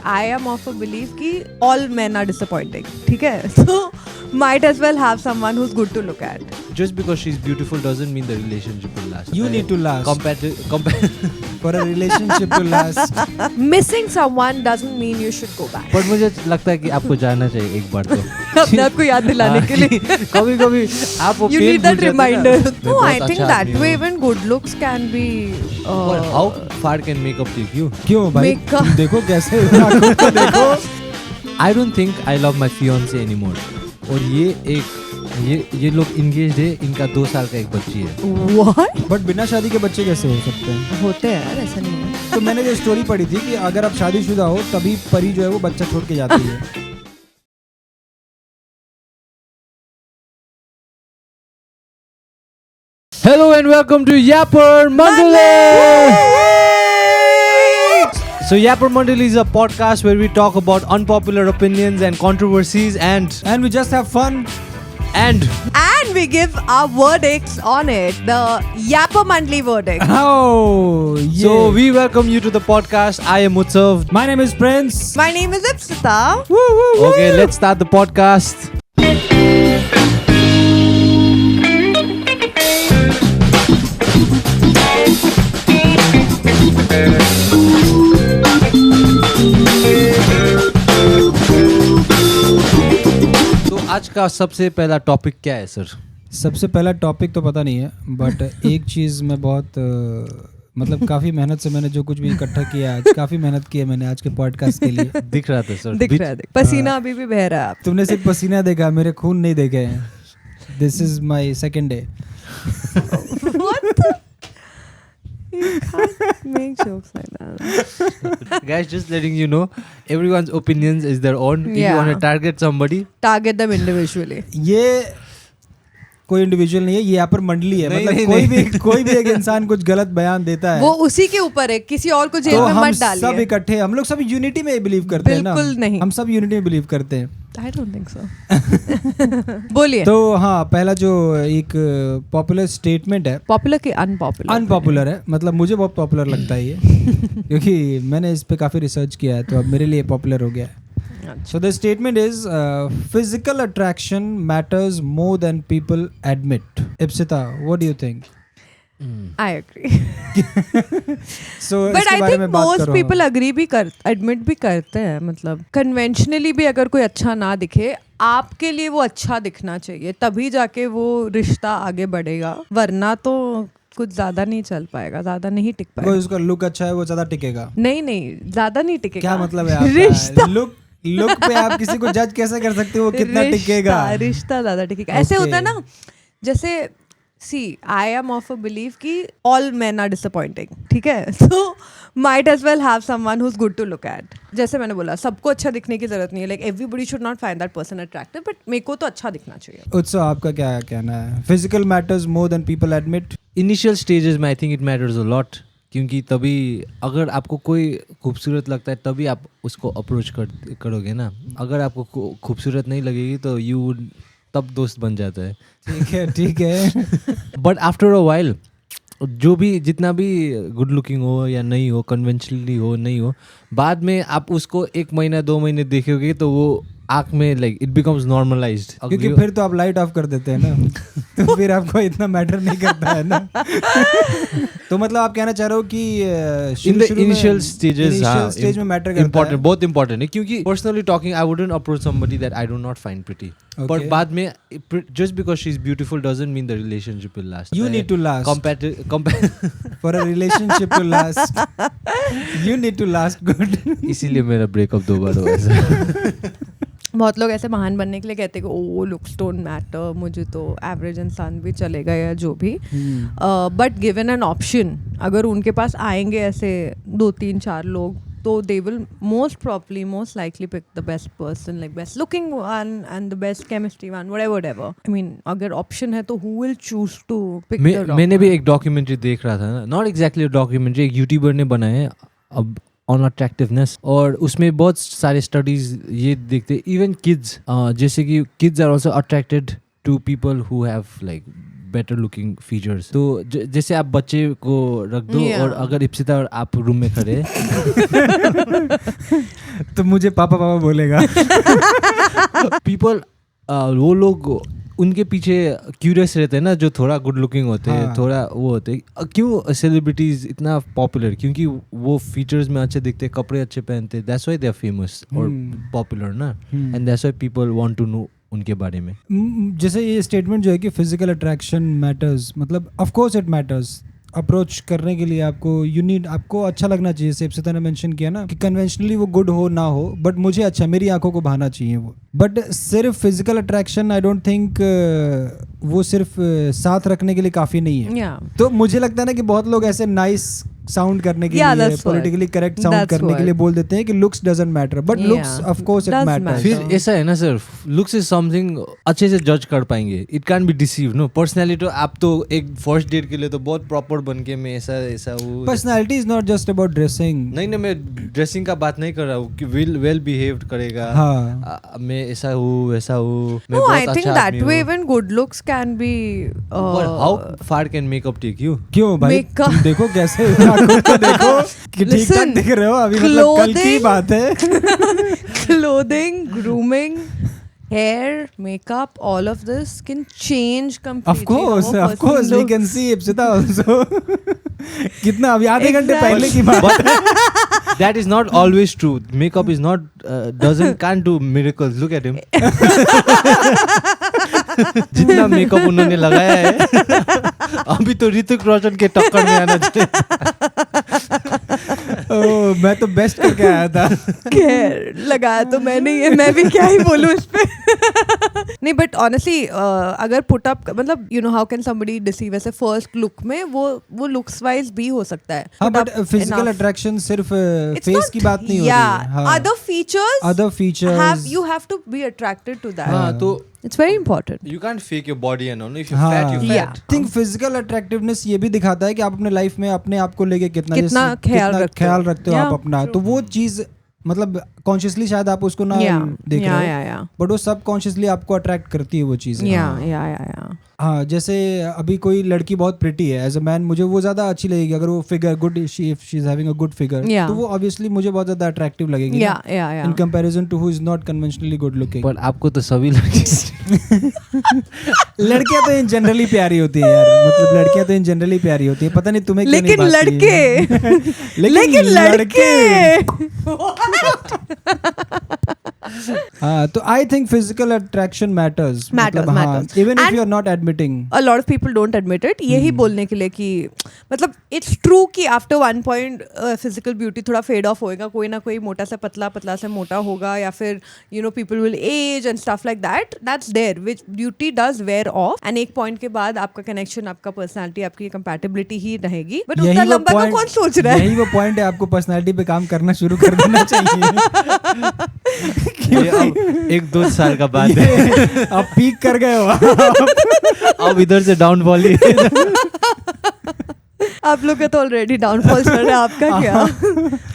I am of a belief कि all men are disappointing. ठीक है? So might as well have someone who's good to look at. Just because she's beautiful doesn't mean the relationship will last. You need to last. For a relationship to last. Missing someone doesn't mean you should go back. But मुझे लगता है कि आपको जाना चाहिए एक बार तो. अपने आप को याद दिलाने के लिए. कभी-कभी आप वो You need that reminder. No, I think that अच्छा way even good looks can be. How far can makeup take you? क्यों भाई? Makeup. तुम देखो कैसे आंखों को देखो. I don't think I love my fiance anymore. और ये लोग इंगेज्ड है, इनका 2 साल का एक बच्ची है. What? बट बिना शादी के बच्चे कैसे हो सकते हैं? होते हैं यार, ऐसा नहीं है. तो मैंने जो स्टोरी पढ़ी थी कि अगर आप शादीशुदा हो तभी परी जो है वो बच्चा छोड़ के जाती है. Hello and welcome to Yapper Mandale! So Yapper Mandale is a podcast where we talk about unpopular opinions and controversies and And we just have fun. And we give our verdicts on it. The Yapper Mandali verdict. Oh, yeah. So we welcome you to the podcast. I am Utsav. My name is Prince. My name is Ipsita. Okay, let's start the podcast. आज का सबसे पहला topic क्या है sir? सबसे पहला topic तो पता नहीं है, बट एक चीज़ मैं बहुत मतलब काफ़ी मेहनत से मैंने जो कुछ भी इकट्ठा किया आज, काफ़ी मेहनत की है मैंने आज के पॉडकास्ट के लिए. दिख रहा था सर. दिख रहा है. पसीना अभी भी बह रहा है. तुमने सिर्फ पसीना देखा, मेरे खून नहीं देखे हैं. This is my second day. You can't make jokes like that. Guys, just letting you know, everyone's opinions is their own. If you Yeah. want to target somebody, Target them individually. ये कोई individual नहीं है, ये यहाँ पर मंडली है. मतलब कोई भी एक इंसान कुछ गलत बयान देता है वो उसी के ऊपर है, किसी और को जेल तो में हम मत डालिए. सब इकट्ठे, हम लोग सब यूनिटी में बिलीव करते हैं ना. बिल्कुल नहीं. हम सब यूनिटी में बिलीव करते हैं. I don't think so. बोलिए. तो हाँ, पहला जो एक पॉपुलर स्टेटमेंट है, पॉपुलर की अनपॉपुलर है. मतलब मुझे बहुत पॉपुलर लगता है ये क्योंकि मैंने इस पे काफ़ी रिसर्च किया है, तो अब मेरे लिए पॉपुलर हो गया है. So the statement is physical attraction matters more than people admit. Ipsita, what do you think? I agree. So But इसके I बारे think में बात most करो. people agree भी admit भी करते हैं. मतलब conventionally भी अगर कोई अच्छा ना दिखे, आपके लिए वो अच्छा दिखना चाहिए, तभी जाके वो रिश्ता आगे बढ़ेगा. वरना तो कुछ ज्यादा नहीं चल पाएगा, ज्यादा नहीं टिक पाएगा. कोई उसका लुक अच्छा है वो ज़्यादा टिकेगा. नहीं ज्यादा नहीं टिकेगा. क्या मतलब है आपका? रिश्ता लुक पे आप किसी को जज कैसे कर सकते हो, वो कितना टिकेगा? रिश्ता ज्यादा टिकेगा. ऐसे होता है ना, जैसे see I am of a believe कि ऑल मेन आर डिसअपॉइंटिंग. ठीक है? So might as well have someone who is good to look at. जैसे मैंने बोला, सबको अच्छा दिखने की जरूरत नहीं है. Like everybody should not find that person attractive, but मेरे को तो अच्छा दिखना चाहिए. उत्सव, आपका क्या कहना है? Physical matters more than people admit. Initial stages में I think it matters a lot, क्योंकि तभी अगर आपको कोई खूबसूरत लगता है तभी आप उसको अप्रोच करोगे ना. अगर आपको खूबसूरत नहीं लगेगी तो यू तब दोस्त बन जाता है. ठीक है. बट आफ्टर अ वाइल जो भी जितना भी गुड लुकिंग हो या नहीं हो, कन्वेंशनली हो नहीं हो, बाद में आप उसको 1 महीना 2 महीने देखोगे तो वो आँख में लाइक इट बिकम्स नॉर्मलाइज्ड. क्योंकि फिर तो आप लाइट ऑफ कर देते हैं ना तो फिर आपको इतना मैटर नहीं करता है ना. तो मतलब आप कहना चाह रहे हो कि इन द इनिशियल स्टेज में मैटर करता इम्पोर्टेंट, है. बहुत इंपॉर्टेंट है. क्योंकि personally talking I wouldn't approach somebody that I do not find pretty. But बाद में just because she is beautiful doesn't mean the relationship will last. You need to last. For a relationship to last, you need to last good. इसीलिए मेरा breakup 2 बार हुआ है. बहुत लोग ऐसे महान बनने के लिए कहते हैं कि ओ लुक्स डोंट मैटर, मुझे तो एवरेज इंसान भी चलेगा या जो भी. बट गिवन एन ऑप्शन, अगर उनके पास आएंगे ऐसे 2-3-4 लोग, तो they will most likely pick the best person, like best looking one and the best chemistry one, whatever. I mean, अगर ऑप्शन है तो who will choose to pick the top? मैंने भी एक डॉक्यूमेंट्री देख रहा था ना, नॉट एग्जैक्टली डॉक्यूमेंट्री, एक यूट्यूबर ने बनाया है अब ऑन अट्रैक्टिवनेस, और उसमें बहुत सारे स्टडीज ये देखते इवन किड्स, जैसे कि kids are also attracted to people who have like better looking features. तो जैसे आप बच्चे को रख दो और अगर इप्सिता और आप रूम में खड़े तो मुझे पापा पापा बोलेगा. पीपल वो लोग उनके पीछे क्यूरियस रहते हैं ना, जो थोड़ा गुड लुकिंग होते हैं, थोड़ा वो होते हैं. क्यों सेलिब्रिटीज इतना पॉपुलर? क्योंकि वो फीचर्स में अच्छे दिखते हैं, कपड़े अच्छे पहनते हैं. That's why they are famous और पॉपुलर ना. And that's why people want to know उनके बारे में. जैसे ये स्टेटमेंट जो है कि फिजिकल अट्रैक्शन मैटर्स, मतलब of course it matters. Approach करने के लिए आपको अच्छा लगना चाहिए. जैसे इप्सिता ने मेंशन किया ना कि कन्वेंशनली वो गुड हो ना हो, बट मुझे अच्छा, मेरी आंखों को भाना चाहिए वो. बट सिर्फ physical attraction I don't think वो सिर्फ साथ रखने के लिए काफ़ी नहीं है. तो मुझे लगता है ना कि बहुत लोग ऐसे नाइस साउंड करने के लिए, पॉलिटिकली करेक्ट साउंड करने के लिए बोल देते हैं कि looks doesn't matter, but looks of course it matters. फिर ऐसा है ना सर, लुक्स इज समथिंग अच्छे से जज कर पाएंगे. It can be deceive no. Personality आप तो एक फर्स्ट डेट के लिए तो बहुत प्रॉपर बन के मैं ऐसा वो. Personality is not just about dressing. नहीं, मैं ड्रेसिंग का बात नहीं कर रहा हूँ कि वेल बिहेव्ड करेगा. हाँ, मैं ऐसा हूँ वैसा हूँ. No, I think that way even good looks can be. How far can makeup take you? क्यों भाई, तुम देखो कैसे आंखों को देखो कि ठीक ठाक दिख रहे हो अभी. मतलब कल की बात है. Clothing, grooming, hair, makeup, all of this can change completely. Of course, we can see Ipsita also. कितना अभी आधे घंटे पहले की बात है. That is not always true. Makeup is not can't do miracles. Look at him. जितना makeup उन्होंने लगाया है अभी तो ऋतिक रोशन के टक्कर में आना चाहिए. मैं तो बेस्ट करके आया था. लगाया तो मैंने ही है, मैं भी क्या ही बोलूं इस पे. नहीं, बट ऑनेस्टली अगर पुट अप, मतलब you know how can somebody deceive ऐसे फर्स्ट लुक में, वो लुक्स वाइज भी हो सकता है. हाँ, बट फिजिकल अट्रैक्शन सिर्फ फेस की बात नहीं होती है. Other features you have to be attracted to that. हाँ, तो it's very important. You can't fake your body and all. If you're fat, you're fat. Yeah. I think physical attractiveness ये भी दिखाता है कि आप अपने लाइफ में अपने आप को लेके कितना ख्याल रखते हो आप अपना. तो वो चीज मतलब कॉन्शियसली शायद आप उसको ना देख रहे हो, बट वो सब कॉन्शियसली आपको अट्रैक्ट करती है वो चीज़. हाँ, जैसे अभी कोई लड़की बहुत प्रिटी है, एज अ मैन मुझे वो ज़्यादा अच्छी लगेगी अगर वो figure good, she is having a good figure, तो वो ऑब्वियसली मुझे बहुत ज़्यादा अट्रैक्टिव लगेगी in comparison to who is not conventionally good looking. पर आपको तो सभी लड़कियां तो इन जनरली प्यारी होती है यार. मतलब लड़कियां तो इन जनरली प्यारी होती है. पता नहीं तुम्हें क्यों नहीं बात लेकिन लड़के हाँ, तो I think physical attraction matters. Even if you are not admitting. A lot of people don't admit it. यही बोलने के लिए कि मतलब इट्स ट्रू कि after one point physical beauty थोड़ा फेड ऑफ होएगा. कोई ना कोई मोटा से पतला, पतला से मोटा होगा, या फिर you know people will age and stuff like that. That's there which beauty does wear off. And एक पॉइंट के बाद आपका कनेक्शन, आपका पर्सनालिटी, आपकी कंपैटिबिलिटी ही रहेगी. बट उतना लंबा का कौन सोच रहा है? यही वो पॉइंट है, आपको पर्सनालिटी पे काम करना शुरू कर देना चाहिए. एक 2 साल का बात है. आप पीक कर गए हो. अब इधर से डाउनफॉल ही. आप लोग का तो ऑलरेडी डाउनफॉल चल रहा है. आपका क्या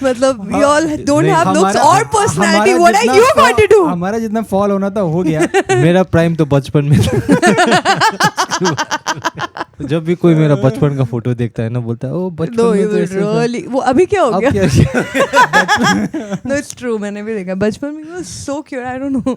मतलब you all don't have looks or personality. What are you going to do? हमारा जितना फॉल होना था हो गया. मेरा प्राइम तो बचपन में था. जब भी कोई मेरा बचपन का फोटो देखता है ना, बोलता है ओ बचपन में तो really वो अभी क्या हो गया? No, it's true. मैंने भी देखा बचपन में. वो so cute. I don't know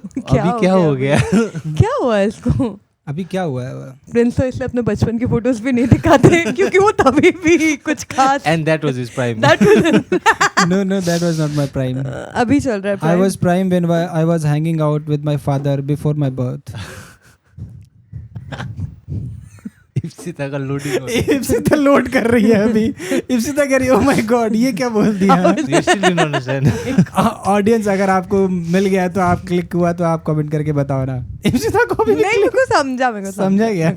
क्या हो गया. क्या हुआ इसको? अभी क्या हुआ है? प्रिंस तो इसलिए अपने बचपन की फोटोज भी नहीं दिखाते क्योंकि वो तभी भी कुछ खास. And that was his prime. No, that was not my prime. अभी चल रहा है prime. I was prime when I was hanging out with my father before my birth. Ipsita का लोडिंग. इप्सिता लोड कर रही है अभी. इप्सिता कह रही है, ओह माय गॉड, ये क्या बोल दिया. ऑडियंस अगर आपको मिल गया तो आप क्लिक हुआ तो आप कमेंट करके बताओ ना. इप्सिता को भी नहीं, मेरे को समझा गया.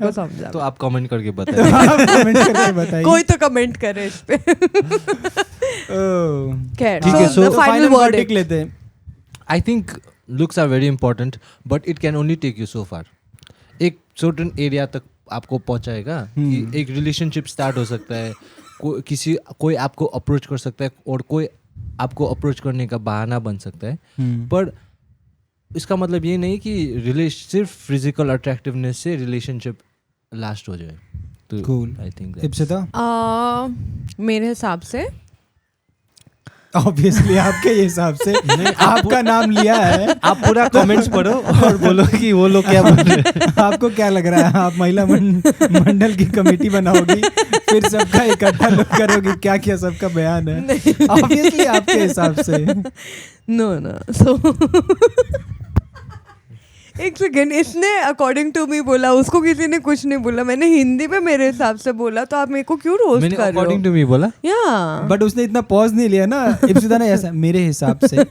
तो आप कमेंट करके बताइए. कोई तो कमेंट करे इस पे. ठीक है, सो फाइनल वर्डिक्ट लेते हैं. I think looks are very important, but it can only take you so far. एक सर्टेन एरिया तक आपको पहुंचाएगा कि एक रिलेशनशिप स्टार्ट हो सकता है, कोई आपको अप्रोच कर सकता है और कोई आपको अप्रोच करने का बहाना बन सकता है. पर इसका मतलब ये नहीं कि सिर्फ फिजिकल अट्रैक्टिवनेस से रिलेशनशिप लास्ट हो जाए तो Cool. आई थिंक इप्सिता मेरे हिसाब से ऑब्वियसली आपके हिसाब से आपका नाम लिया है, आप पूरा कमेंट्स पढ़ो और बोलो कि वो लोग क्या बोल रहे हैं। आपको क्या लग रहा है आप महिला मंडल की कमेटी बनाओगी, फिर सबका इकट्ठा लोग करोगी, क्या क्या सबका बयान है? ऑब्वियसली आपके हिसाब से। नो सो एक सेकेंड, इसने अकॉर्डिंग टू मी बोला, उसको किसी ने कुछ नहीं बोला, मैंने हिंदी में मेरे हिसाब से बोला, तो आप मेरे को क्यों रोस्ट मैंने कर रहे अकॉर्डिंग हो? टू मी बोला या बट उसने इतना पॉज नहीं लिया ना, इप्सिता ने ऐसा मेरे हिसाब से, और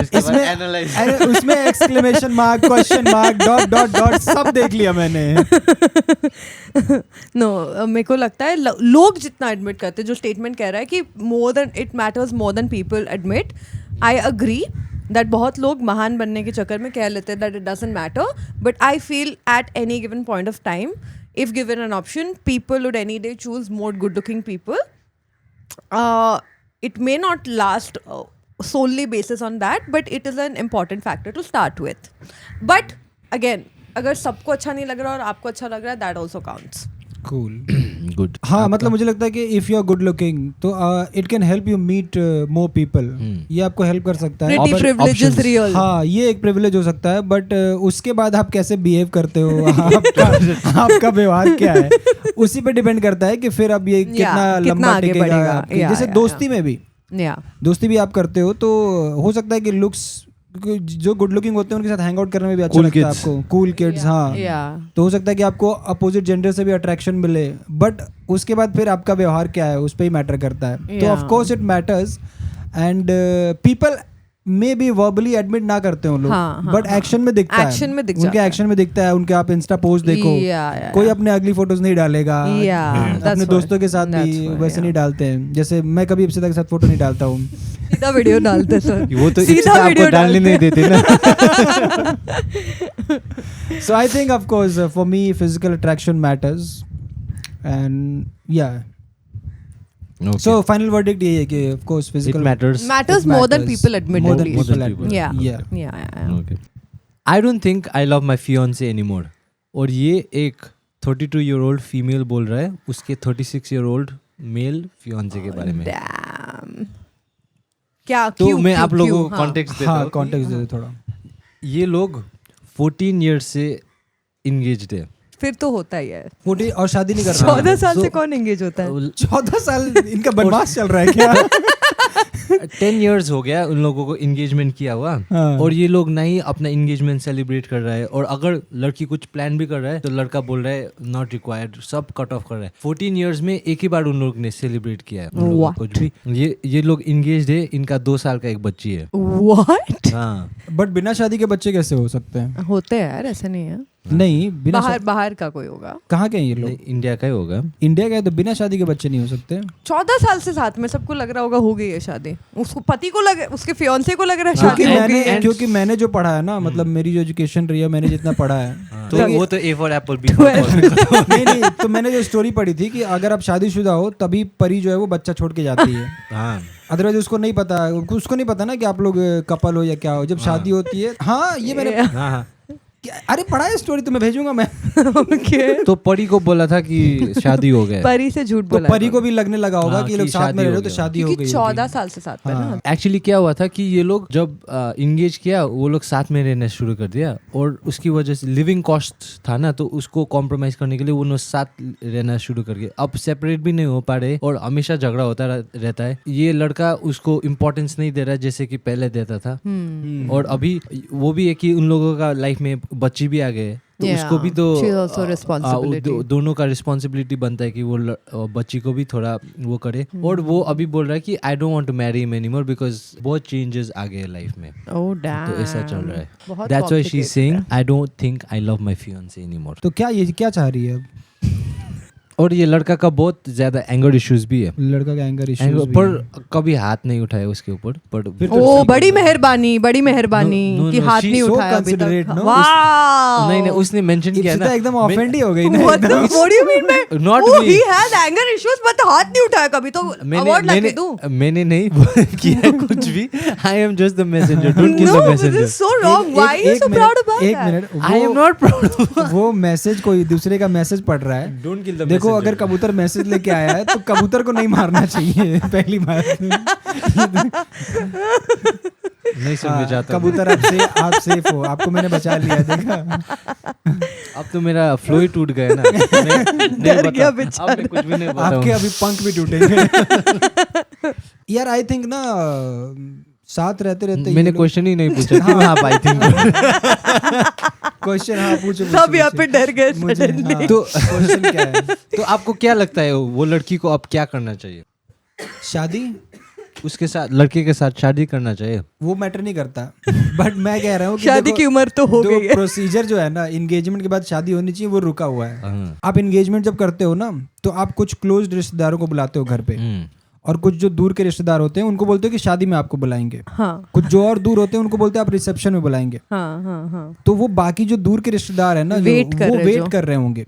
इसके बाद इसमें एनालाइज अरे उसमें exclamation mark, question mark, dot dot dot सब देख लिया मैंने। नो मेरे को लगता है लोग जितना एडमिट करते हैं, जो स्टेटमेंट कह रहा है कि more than it matters more than people admit, I agree that बहुत लोग महान बनने के चक्कर में कह लेते हैं that it doesn't matter, but I feel at any given point of time if given an option people would any day choose more good looking people. It may not last solely basis on that, but it is an important factor to start with. But again, अगर सबको अच्छा नहीं लग रहा और आपको अच्छा लग रहा है, that also counts. Cool good. हाँ, मतलब मुझे लगता है कि if you are good looking तो it can help you meet more people, ये आपको हेल्प कर सकता है। Pretty privilege is real. हाँ, ये एक प्रिविलेज हो सकता है, बट उसके बाद आप कैसे बिहेव करते हो, आपका व्यवहार क्या है, उसी पे डिपेंड करता है कि फिर अब ये कितना लंबा आगे टिकेगा बढ़ेगा। आपके। जैसे दोस्ती में भी, Yeah. दोस्ती भी आप करते हो तो हो सकता है कि लुक्स, जो गुड लुकिंग होते हैं उनके साथ हैंग आउट करने में भी अच्छा Cool लगता है kids. आपको, कूल किड्स, हाँ, Yeah. तो हो सकता है कि आपको अपोजिट जेंडर से भी अट्रैक्शन मिले, बट उसके बाद फिर आपका व्यवहार क्या है उस पर ही मैटर करता है। तो Yeah. Of course it matters, and people may be verbally admit ना करते हो लोग, हाँ, हाँ, बट हाँ. एक्शन में दिखता Action है, में दिख उनके जाता है. एक्शन में दिखता है, उनके आप इंस्टा पोस्ट देखो, Yeah. कोई अपने अगली फोटोज नहीं डालेगा, Yeah, that's अपने what- दोस्तों के साथ that's भी what, वैसे yeah. नहीं डालते हैं, जैसे मैं कभी इप्सिता के साथ फोटो नहीं डालता हूँ। सीधा वीडियो डालते सर, वो तो सीधा इप्सिता आपको वीडियो डालने नहीं देते ना. So I think of course for me physical attraction matters, and yeah. Okay. So final verdict यही है कि of course it physical matters. matters more than people admit. More at than least. people people. admit. Yeah. Yeah. Yeah. Okay. I don't think I love my fiance anymore. और ये एक 32-year-old female बोल रहा है उसके 36-year-old mail fiance के बारे में. Damn. क्या तो क्यों मैं क्यों, आप लोगों क्यों? को हाँ. कॉन्टेक्स्ट देता हाँ हूँ. कॉन्टेक्स्ट दे दो थोड़ा। ये लोग 14 years से इंगेज्ड है. फिर तो होता ही है. 40 और शादी नहीं कर रहा। 14 साल So- से कौन एंगेज होता है? 14 साल इनका बनवास चल रहा है क्या? 10 years हो गया उन लोगों को इंगेजमेंट किया हुआ. हाँ। और ये लोग नहीं अपना इंगेजमेंट सेलिब्रेट कर रहा है, और अगर लड़की कुछ प्लान भी कर रहा है तो लड़का बोल रहा है नॉट रिक्वायर्ड, सब कट ऑफ कर रहा है. 14 years में एक ही बार उन लोग ने सेलिब्रेट किया है. उन लोगों What? को कुछ भी. ये लोग इंगेज्ड है, इनका 2 साल का एक बच्ची है. What? हाँ. बट बिना शादी के बच्चे कैसे हो सकते हैं? होते हैं यार, ऐसा नहीं है. नहीं, बिना बाहर का कोई होगा. कहाँ के हैं ये लोग? नहीं, इंडिया का ही होगा. इंडिया का है तो बिना शादी के बच्चे नहीं हो सकते। 14 साल से साथ में, सबको लग रहा होगा हो गई है शादी, उसको पति को लग, उसके फियांसे को लग रहा है क्योंकि शादी हो गई है. क्योंकि मैंने जो पढ़ा है ना, मतलब मेरी जो एजुकेशन रही है, मैंने जितना पढ़ा है तो वो तो A for apple, B for apple. नहीं, तो मैंने जो स्टोरी पढ़ी थी कि अगर आप शादीशुदा हो तभी परी जो है वो बच्चा छोड़ के जाती है। हाँ. अदरवाइज उसको नहीं पता ना कि आप लोग कपल हो या क्या हो, जब शादी होती है। हाँ, ये मैंने हाँ. अरे पढ़ा है स्टोरी, तुम्हें भेजूंगा मैं। Okay. तो परी को बोला था कि शादी हो गया. परी से झूठ तो बोला. परी को भी लगने लगा होगा हाँ, कि ये लोग कि साथ में शादी रह रहे हो हो तो गया। शादी हो क्योंकि गई 14 होगी। साल से साथ में ना. एक्चुअली क्या हुआ था कि ये लोग जब इंगेज किया, वो लोग साथ में रहना शुरू कर दिया, और उसकी वजह से लिविंग कॉस्ट था ना, तो उसको कॉम्प्रोमाइज करने के लिए वो लोग साथ रहना शुरू कर गए. अब सेपरेट भी नहीं हो पा रहे और हमेशा झगड़ा होता रहता है. ये लड़का उसको इम्पोर्टेंस नहीं दे रहा जैसे कि पहले देता था. और अभी वो भी है कि उन लोगों का लाइफ में बच्ची भी आ गए, तो Yeah. उसको भी तो She's also responsibility. दोनों का रिस्पॉन्सिबिलिटी बनता है कि वो बच्ची को भी थोड़ा वो करे. और वो अभी बोल रहा है कि I don't want to marry him anymore because बहुत चेंजेस आ गए लाइफ में. Oh damn. तो ऐसा चल रहा है. बहुत that's why she is complicated saying है. I don't think I love my fiance anymore. तो क्या ये क्या चाह रही है अब? और ये लड़का का बहुत ज्यादा एंगर इश्यूज भी है, लड़का का एंगर इश्यूज भी पर कभी हाथ नहीं उठाया उसके ऊपर। पर फिर तो ओ बड़ी मेहरबानी No, कि no, हाथ she नहीं so उठाया अभी considerate, तक। no? वाओ नहीं नहीं, उसने मेंशन किया ना, एकदम ऑफेंड ही हो गई What ना। do you mean by Not oh me. he has anger issues but हाथ नहीं उठाया कभी, तो अवार्ड लाके दूं? मैंने नहीं किया कुछ भी। I am just the messenger. Don't kill No, the this messenger. is so wrong. Why are you so proud about एक that? Minute, I am not proud. वो मैसेज कोई दूसरे का मैसेज पढ़ रहा है। Don't kill the देखो messenger. अगर कबूतर मैसेज लेके आया है तो कबूतर को नहीं मारना चाहिए पहली बात। नहीं सुनना चाहता हूँ। कबूतर आप सेफ हो, आपको मैंने बचा लिया, देखा। अब तो मेरा फ्लो ही टूट गया ना। नहीं डर गया बता, बेचारा। अब मैं कुछ भी नहीं बताऊँ। आपके अभी पंख भी टूटेंगे। यार आई थिंक ना साथ रहते रहते मैंने क्वेश्चन ही नहीं पूछा कि मैं आप आई थिंक। क्वेश्चन, हाँ पूछो सब यहाँ पे डर गए मुझे, suddenly। हाँ, तो क्वेश्चन क्या है? तो आपको क्या लगता है वो लड़की को अब क्या करना चाहिए? शादी उसके साथ, लड़के के साथ शादी करना चाहिए? वो मैटर नहीं करता, बट मैं कह रहा हूँ कि शादी देखो, की उम्र तो हो गई है। प्रोसीजर जो है ना एंगेजमेंट के बाद शादी होनी चाहिए, वो रुका हुआ है। हाँ। आप एंगेजमेंट जब करते हो ना तो आप कुछ क्लोज रिश्तेदारों को बुलाते हो घर पे, और कुछ जो दूर के रिश्तेदार होते हैं उनको बोलते हो कि शादी में आपको बुलाएंगे। हाँ कुछ जो और दूर होते हैं उनको बोलते हैं आप रिसेप्शन में बुलाएंगे। हाँ हाँ हाँ। तो वो बाकी जो दूर के रिश्तेदार है ना, जो Wait कर वो रहे वेट जो। कर रहे होंगे।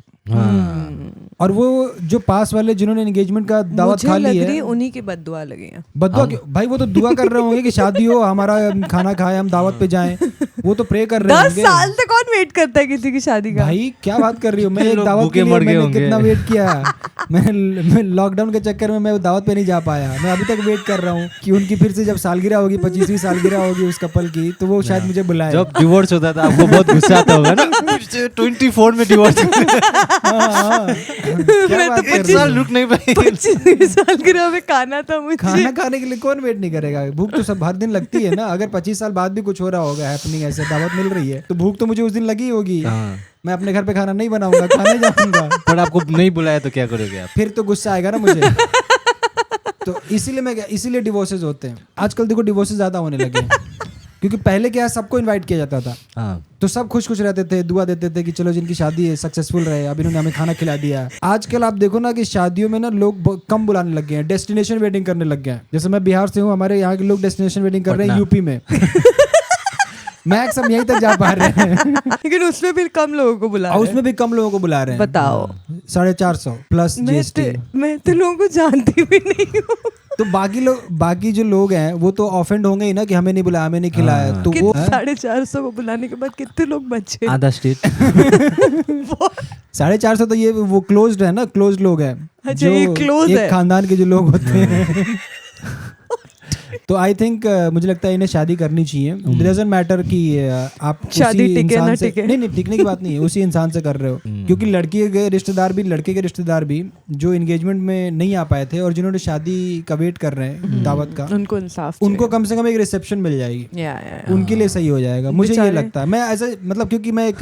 और वो जो पास वाले जिन्होंने एंगेजमेंट का दावत मुझे खा लग ली रही है, है उन्हीं की बद्दुआ लगी है। बद्दुआ क्यों? भाई वो तो दुआ कर रहे होंगे कि शादी हो, हमारा खाना खाए, हम दावत पे जाएं। वो तो प्रे कर रहे 10 होंगे। साल से कौन वेट करता है किसी की शादी का? भाई क्या बात कर रही हो? मैं एक लोग दावत भूखे के लिए मर गए मैंने होंगे। कितना वेट किया। मैं लॉकडाउन के चक्कर में मैं दावत पे नहीं जा पाया। मैं अभी तक वेट कर रहा हूँ कि उनकी फिर से जब सालगिरह होगी, 25वीं सालगिरह होगी उस कपल की, तो वो शायद मुझे बुलाए। जब डिवोर्स होता था आपको बहुत गुस्सा आता होगा ना? 24 में डिवोर्स। क्या बात कर रही हो? रुक नहीं पाएंगे। 25 साल गिरा में खाना था मुझे। खाना खाने के लिए कौन वेट नहीं करेगा? भूख तो सब हर दिन लगती है ना। अगर 25 साल बाद भी कुछ हो रहा होगा हैपनिंग, ऐसे दावत मिल रही है, तो भूख तो मुझे उस दिन लगी होगी। हाँ। मैं अपने घर पे खाना नहीं बनाऊंगा, खाने जाऊंगा। पर आपको नहीं बुलाया तो क्या करोगे आप? फिर तो गुस्सा आएगा ना मुझे। तो इसीलिए डिवोर्सेज होते हैं आजकल। देखो डिवोर्सेज ज्यादा होने लगे हैं क्योंकि पहले क्या है, सबको इनवाइट किया जाता था। हाँ। तो सब खुश खुश रहते थे, दुआ देते थे कि चलो जिनकी शादी है सक्सेसफुल रहे, अब इन्होंने हमें खाना खिला दिया। आजकल आप देखो ना कि शादियों में ना लोग कम बुलाने लग गए हैं, डेस्टिनेशन वेडिंग करने लग गए हैं। जैसे मैं बिहार से हूँ, हमारे यहाँ के लोग डेस्टिनेशन वेडिंग कर रहे हैं यूपी में। मैक्स हम यहीं तक जा पा रहे हैं। लेकिन उसमें भी कम लोगों को बुला और रहे हैं। उसमें भी कम लोगों को बुला रहे हैं। बताओ। 450 प्लस जीएसटी। मैं तो लोगों को जानती भी नहीं हूँ। तो बाकी जो लोग हैं वो तो ऑफेंड होंगे ही ना कि हमें नहीं बुलाया, हमें नहीं खिलाया। तो वो 450 को बुलाने के बाद कितने लोग बचे? आधा स्टेट। 450 तो ये वो क्लोज्ड है ना, क्लोज्ड लोग हैं। अच्छा, ये close एक है। खानदान के जो लोग होते हैं। तो आई थिंक मुझे लगता है इन्हें शादी करनी चाहिए। इट डजंट मैटर कि आप शादी उसी टिके इंसान ना से, टिके। नहीं टिकने की बात नहीं है, उसी इंसान से कर रहे हो। क्योंकि लड़की के रिश्तेदार भी, लड़के के रिश्तेदार भी जो एंगेजमेंट में नहीं आ पाए थे और जिन्होंने शादी का वेट कर रहे हैं दावत का, उनको इंसाफ उनको कम से कम एक रिसेप्शन मिल जाएगी। या उनके लिए सही हो जाएगा, मुझे ये बेचारे। लगता है। मैं ऐसे मतलब क्योंकि मैं एक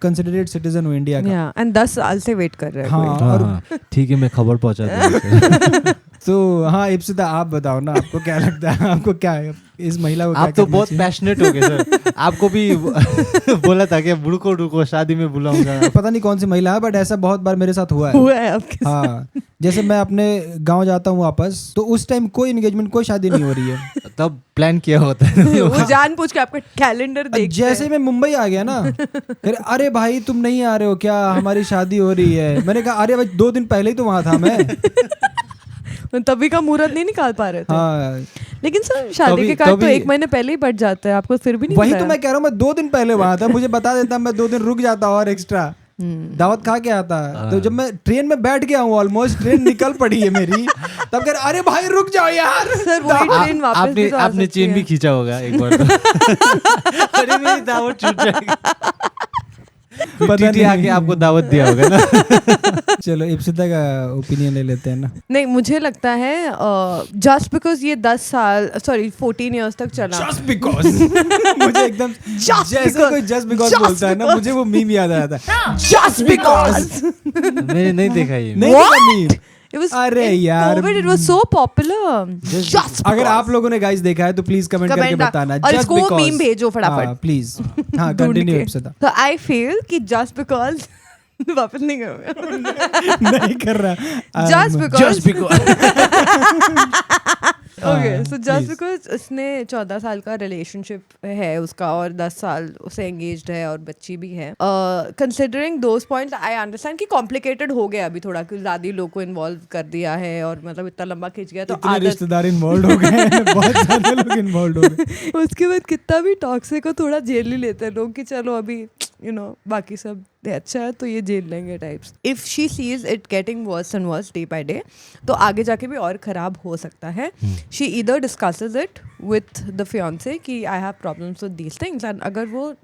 कंसिडरेट सिटीजन हूँ इंडिया का। एंड 10 साल से वेट कर रहे हैं कोई। हाँ, और ठीक है, मैं खबर पहुंचा दूंगा। तो हाँ इप्सिता आप बताओ ना, आपको क्या लगता है? आपको क्या है इस महिला को? आप क्या तो करना बहुत चाहिए? पैशनेट हो गए सर। आपको भी बोला था कि रुको शादी में बुलाऊंगा। पता नहीं कौन सी महिला है, बट ऐसा बहुत बार मेरे साथ हुआ है। हुआ है आपके साथ? हाँ, जैसे मैं अपने गांव जाता हूँ वापस, तो उस टाइम कोई एंगेजमेंट, कोई शादी नहीं हो रही है। तब प्लान किया होता है। वो जानबूझ के आपका कैलेंडर देखते जैसे मैं मुंबई आ गया ना, फिर अरे भाई तुम नहीं आ रहे हो क्या, हमारी शादी हो रही है। मैंने कहा अरे भाई 2 दिन पहले ही तो वहां था मैं। हैं। तभी का मुहूर्त नहीं निकाल पा रहे थे। हाँ, लेकिन सर शादी के कार्ड तो 1 महीने पहले ही बढ़ जाता है, आपको फिर भी नहीं वही तो बताया? मैं कह रहा हूँ, मैं 2 दिन पहले वहां था, मुझे बता देता मैं 2 दिन रुक जाता और एक्स्ट्रा दावत खा के आता। तो जब मैं ट्रेन में बैठ गया हूँ, ऑलमोस्ट ट्रेन निकल पड़ी है मेरी, तब कह रहे अरे भाई रुक जाओ यार। सर वही ट्रेन वापस भी तो आ आपने सकती चेन है। भी खींचा होगा एक बार तो। अरे मेरी दावत छूट जाएगी। पता टीटी आके नहीं। आपको दावत दिया होगा ना। चलो इप्सिता का ओपिनियन ले लेते हैं ना। नहीं, मुझे लगता है जस्ट बिकॉज ये 14 इयर्स तक चला। जस्ट बिकॉज मुझे एकदम जैसे कोई जस्ट बिकॉज बोलता है ना, मुझे वो मीम याद आ जाता है। जस्ट बिकॉज मैंने नहीं देखा ये। नहीं देखा मीम? It was अरे in यार। COVID, it was so popular. Just अगर because. आप लोगों ने गाइस देखा है तो प्लीज कमेंट करके Comment बताना। और Just इसको because. meme भेजो फटाफट। हाँ प्लीज। हाँ ढूंढ कंटिन्यू के। इप्सिता। तो आई फील कि जस्ट बिकॉज वापस नहीं करूँगा. नहीं कर रहा. Just because. Okay, हाँ, so just please. because उसने 14 साल का रिलेशनशिप है उसका और 10 साल उसे एंगेज्ड है और बच्ची भी है. Considering those points, I understand कि complicated हो गया अभी थोड़ा, कि ज़्यादा लोग को इन्वॉल्व कर दिया है और मतलब इतना लंबा खिंच गया तो इतने आदत. रिश्तेदार इन्वॉल्व हो गए हैं, बहुत ज्यादा लोग इन्वॉल्व हो गए. उसके बाद कितना भी टॉक्सिक को थोड़ा झेल ही लेते हैं लोग कि चलो अभी बाकी सब अच्छा है तो ये झेल लेंगे types. If she sees it getting worse and worse day by day तो आगे जाके भी और ख़राब हो सकता है. She either discusses it with the fiance कि I have problems with these things, and अगर वो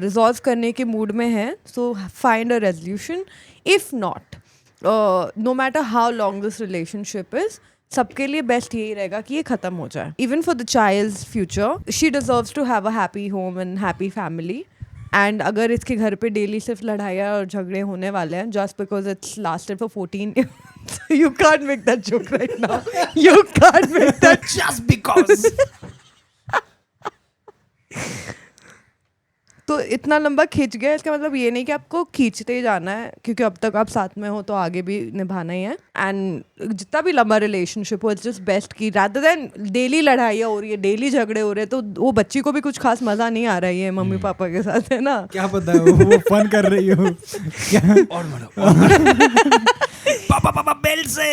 रिजॉल्व करने के मूड में है so find a resolution. If not, no matter how long this relationship is, सबके लिए बेस्ट यही रहेगा कि ये ख़त्म हो जाए. Even for the child's future she deserves to have a happy home and happy family. And अगर इसके घर पे डेली सिर्फ लड़ाइयाँ और झगड़े होने वाले हैं just because it's lasted for 14 you can't make that joke right now. You can't make that Just because. तो इतना लंबा खींच गया इसका मतलब ये नहीं कि आपको खींचते ही जाना है, क्योंकि अब तक आप साथ में हो तो आगे भी निभाना ही है. एंड जितना भी लंबा रिलेशनशिप हो इट्स जस्ट बेस्ट कि रादर देन डेली लड़ाइयाँ हो रही है, डेली झगड़े हो रहे हैं, तो वो बच्ची को भी कुछ खास मज़ा नहीं आ रहा है मम्मी पापा के साथ, है ना. क्या पता है वो फन कर रही हो क्या. पापा बेल्ट से.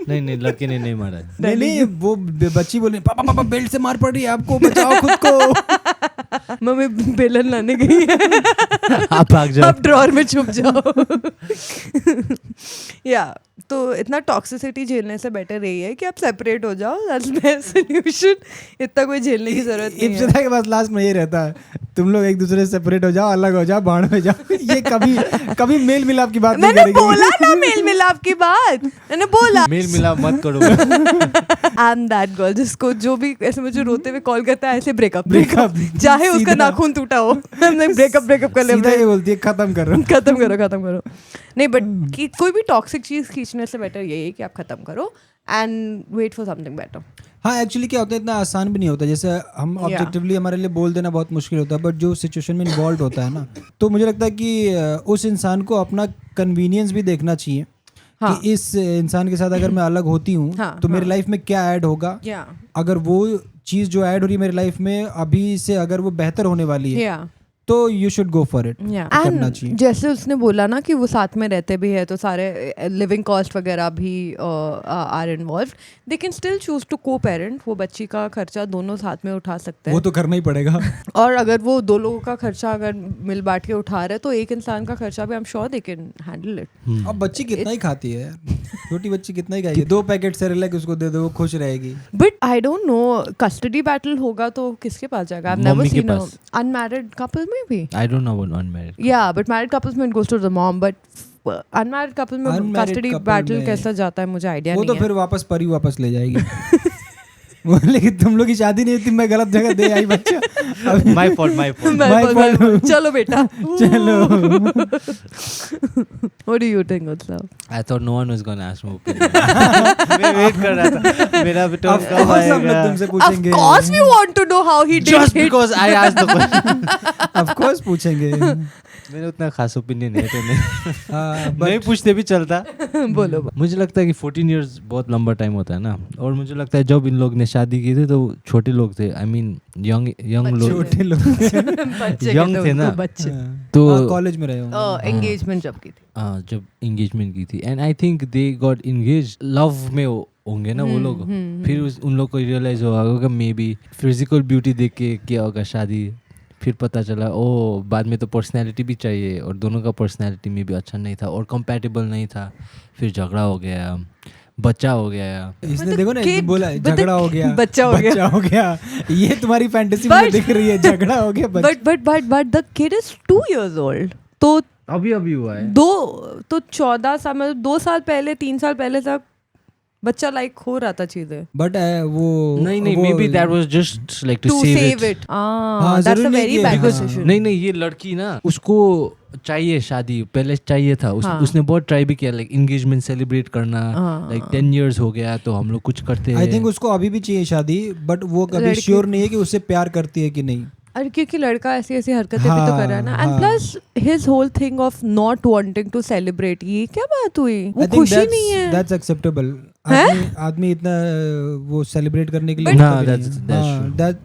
नहीं लड़के ने नहीं मारा है. नहीं वो बच्ची बोले पापा बेल्ट से मार पड़ रही है आपको, बचाओ खुद को. मम्मी बेलन लाने गई है. आप भाग जाओ, आप ड्रॉर में छुप जाओ. या तो इतना टॉक्सिसिटी झेलने से बेटर यही है कि आप सेपरेट हो जाओ. That's best solution. इतना कोई झेलने की जरूरत नहीं है. इब्सिता के पास लास्ट में ये रहता है, तुम लोग एक दूसरे से सेपरेट हो जाओ, अलग हो जाओ, भाड़ में जाओ. ये कभी मेल मिलाप की बात नहीं मैंने करेगी. बोला ना मेल मिलाप की बात, मैंने बोला मेल मिलाप मत करो. आई एम दैट गर्ल जिसको जो भी ऐसे मुझे रोते हुए कॉल करता है ऐसे ब्रेकअप चाहे उसका सीधा. नाखून टूटा हो, हमने ब्रेकअप कर सीधा ले. ये बोलती है खत्म करो. खत्म करो. नहीं बट कि कोई भी टॉक्सिक चीज खींचने से बेटर यही है कि आप खत्म करो and wait for something better. हाँ एक्चुअली क्या होता है, इतना आसान भी नहीं होता. जैसे हम ऑब्जेक्टिवली हमारे लिए बोल देना बहुत मुश्किल होता है, बट जो सिचुएशन में इन्वॉल्व होता है ना, तो मुझे लगता है कि उस इंसान को अपना कन्वीनियंस भी देखना चाहिए. हाँ. कि इस इंसान के साथ अगर मैं अलग होती हूँ तो मेरी लाइफ में क्या ऐड होगा. अगर वो चीज़ जो ऐड हो रही है मेरी लाइफ में अभी से अगर वो बेहतर होने वाली है तो you should go for it. करना चाहिए. जैसे उसने बोला ना कि वो साथ में रहते भी है तो सारे लिविंग कॉस्ट वगैरह भी are involve. They can still choose to coparent. वो बच्ची का खर्चा दोनों साथ में उठा सकते हैं. वो तो करना ही पड़ेगा. और अगर वो दो लोगों का खर्चा अगर मिल बांट के उठा रहे तो एक इंसान का खर्चा भी I am sure they can handle it. अब बच्ची कितना ही खाती है यार, छोटी बच्ची कितना ही खाएगी. 2 पैकेट सेरेलैक उसको दे दो, वो खुश रहेगी. But I don't no custody battle होगा तो किसके पास जाएगा. I have never seen unmarried couple में भी. I don't know about unmarried. Yeah, but married couples में it goes to the mom, but unmarried couples में custody battle कैसा जाता है मुझे आइडिया नहीं है. वो तो फिर वापस परी वापस ले जाएगी. लेकिन तुम लोग की शादी नहीं थी, मैं गलत जगह दे आई बच्चा. My fault. चलो बेटा चलो. What do you think, Utsav? I thought no one was going to ask my opinion. मैं वेट कर रहा था मेरा भी टर्न कब आएगा. हम लोग तुमसे पूछेंगे. Of course we want to know how he did Just it. because I asked the question. Of course पूछेंगे. मेरा उतना खास ओपिनियन है तो नहीं पूछते भी चलता. बोलो. मुझे लगता है कि 14 इयर्स बहुत लंबा टाइम होता है ना. और मुझे लगता है जब इन लोग ने शादी की थी तो छोटे लोग थे. आई मीन यंग लोग. छोटे लोग यंग थे ना. बच्चे तो कॉलेज में रहे होंगे. एंगेजमेंट जब की थी. जब एंगेजमेंट की थी. And I think they got engage love में होंगे ना वो लोग. फिर उन लोग को रियलाइज होगा मे बी फिजिकल ब्यूटी देख के किया होगा शादी. फिर पता चला ओ बाद में तो पर्सनैलिटी भी चाहिए और दोनों का पर्सनैलिटी में भी अच्छा नहीं था और कंपैटिबल नहीं था. फिर झगड़ा हो गया, बच्चा हो गया. इसने देखो ना बोला झगड़ा हो गया, बच्चा हो गया. ये तुम्हारी फैंटेसी में दिख रही है. झगड़ा हो गया. But the kid is 2 years old. तो अभी हुआ है. 14 साल मतलब 2 साल पहले 3 साल पहले तक बच्चा लाइक हो रहा था चीजें. बट वो नहीं maybe that was just like to save it. That's a very bad decision. नहीं ये लड़की ना उसको चाहिए शादी पहले चाहिए था. उसने बहुत ट्राई भी किया लाइक एंगेजमेंट सेलिब्रेट करना. लाइक 10 years हो गया तो हम लोग कुछ करते हैं. आई थिंक उसको अभी भी चाहिए शादी, बट वो कभी श्योर नहीं है कि उससे प्यार करती है कि नहीं. अरे क्योंकि लड़का ऐसी ऐसी हरकतें भी तो कर रहा है ना, and plus his whole thing of not wanting to celebrate, ये क्या बात हुई? वो खुशी नहीं है। That's acceptable. आदमी इतना वो सेलिब्रेट करने के लिए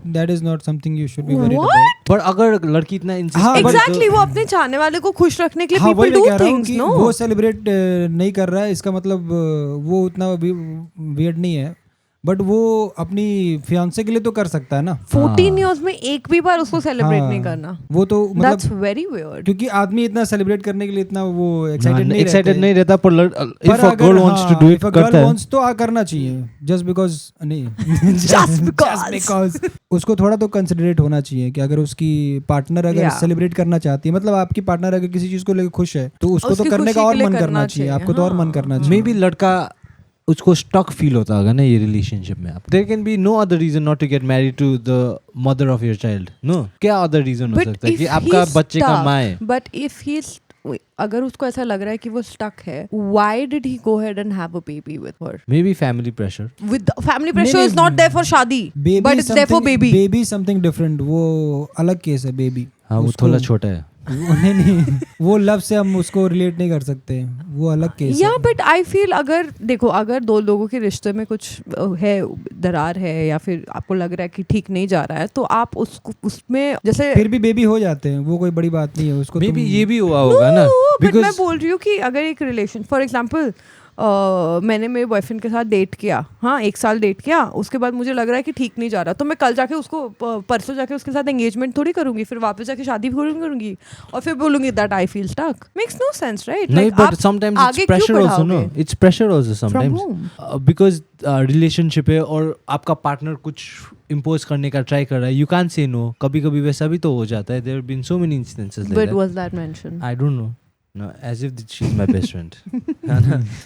that is not something you should be worried about. पर अगर लड़की इतना एग्जैक्टली वो अपने चाहने वाले को खुश रखने के लिए पीपल डू थिंग्स, नो वो सेलिब्रेट नहीं कर रहा है, इसका मतलब वो उतना वियर्ड नहीं है, बट वो अपनी फियांसे के लिए तो कर सकता है ना। 14 इयर्स में एक भी बार उसको सेलिब्रेट नहीं करना, वो तो मतलब दैट्स वेरी वियर्ड। क्योंकि आदमी इतना सेलिब्रेट करने के लिए इतना वो एक्साइटेड नहीं रहता, पर if a girl wants to do it करता है, वांट्स तो करना चाहिए, जस्ट बिकॉज नहीं जस्ट बिकॉज उसको थोड़ा तो कंसिडरेट होना चाहिए कि अगर उसकी पार्टनर अगर सेलिब्रेट करना चाहती है, मतलब आपकी पार्टनर अगर किसी चीज को लेकर खुश है तो उसको तो करने का और मन करना चाहिए, आपको तो और मन करना चाहिए। मे बी लड़का उसको स्टक फील होता होगा ना ये रिलेशनशिप में। There can be no other reason not to get married to the mother of your child, no क्या अदर रीजन हो सकता है कि आपका बच्चे का माँ है। बट इफ ही अगर उसको ऐसा लग रहा है कि वो स्टक है, why did he go ahead and have a baby with her? Maybe family pressure. With family pressure is not there for शादी, but it's there for baby. Baby something different, वो अलग case है baby. हाँ वो थोड़ा छोटा है। नहीं वो लव से हम उसको रिलेट नहीं कर सकते, वो अलग केस है। या बट आई फील अगर देखो, अगर दो लोगों के रिश्ते में कुछ है, दरार है, या फिर आपको लग रहा है कि ठीक नहीं जा रहा है, तो आप उसको उसमें जैसे फिर भी बेबी हो जाते हैं, वो कोई बड़ी बात नहीं है उसको। मे बी ये भी हुआ होगा ना, बट मैं बोल रही हूँ कि अगर एक रिलेशन फॉर एग्जाम्पल मैंने मेरे बॉयफ्रेंड के साथ डेट किया, हाँ 1 साल डेट किया, उसके बाद मुझे लग रहा है कि ठीक नहीं जा रहा, तो मैं कल जाके उसको परसों जाके उसके साथ एंगेजमेंट थोड़ी करूंगी, फिर वापस जाके शादी भी करूंगी और फिर बोलूंगी that I feel stuck. Makes no sense, right? नहीं, but sometimes it's pressure also, no it's pressure also sometimes, because relationship है और आपका पार्टनर कुछ इम्पोज करने का ट्राई कर रहा है, यू कैन से नो। कभी कभी वैसा भी तो हो जाता है, there have been so many instances like that. But was that mentioned? I don't know, no, as if she is my best friend.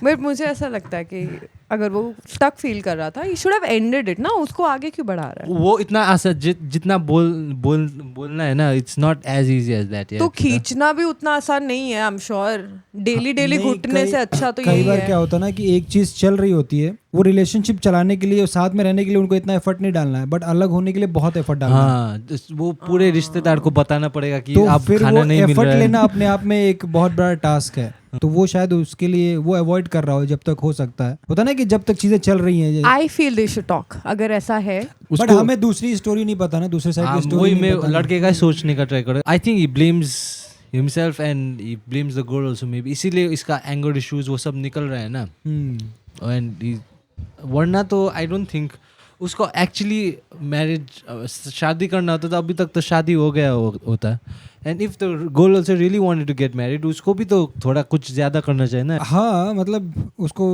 But मुझे ऐसा लगता है कि अगर वो स्टक फील कर रहा था, he should have ended it ना, उसको आगे क्यों बढ़ा रहा है? वो इतना आसान जितना बोलना है ना, it's not as easy as that. तो खींचना भी उतना आसान नहीं है, आई एम श्योर। डेली घुटने से अच्छा तो यही है। कई बार क्या होता है ना कि एक चीज चल रही होती है, वो रिलेशनशिप चलाने के लिए और साथ में रहने के लिए उनको इतना एफर्ट नहीं डालना है, बट अलग होने के लिए बहुत एफर्ट डालना है। हाँ, वो पूरे रिश्तेदार को बताना पड़ेगा कि तो आप फिर खाना वो नहीं मिल रहा है। एफर्ट लेना अपने आप में एक बहुत बड़ा टास्क है, तो वो शायद उसके लिए वो अवॉइड कर रहा हो जब तक हो सकता है। होता ना कि जब तक चीजें चल रही हैं। I feel they should talk अगर ऐसा है, बट हमें दूसरी स्टोरी नहीं पता ना, दूसरे साइड की स्टोरी नहीं पता। लड़के का सोचने का ट्राई करो। I think he blames himself and he blames the girl also, may be इसीलिए इसका एंगर इश्यूज वो सब निकल रहा है ना। एंड वरना तो आई डोंट थिंक उसको एक्चुअली मैरिज शादी करना होता था, अभी तक तो शादी हो गया होता है। And if the girl also really wanted to get married, उसको भी तो थोड़ा कुछ ज्यादा करना चाहिए ना। हाँ मतलब उसको